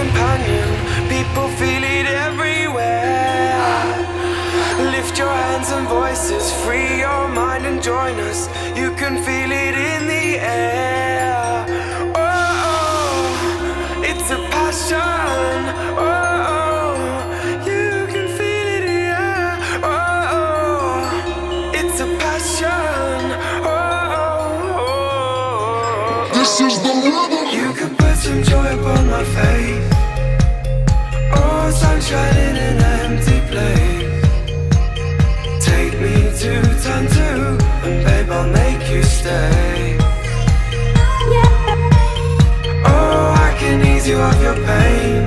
companion. People feel it everywhere. Lift your hands and voices, free your mind and join us. You can feel it in the air. Oh, it's a passion. Oh, you can feel it, yeah. Oh, it's a passion. Oh, This is the rhythm. you can put some joy upon my face. Oh, sunshine in an empty place. Take me to turn two, and babe, I'll make you stay. Oh, I can ease you of your pain.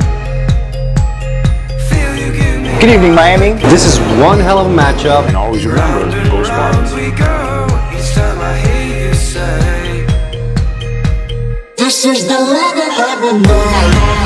Feel you give me. Good evening, Miami. This is one hell of a matchup. And always remember, Round and go round Spartans. we go. Each time I hear you say, This is the rhythm of the night.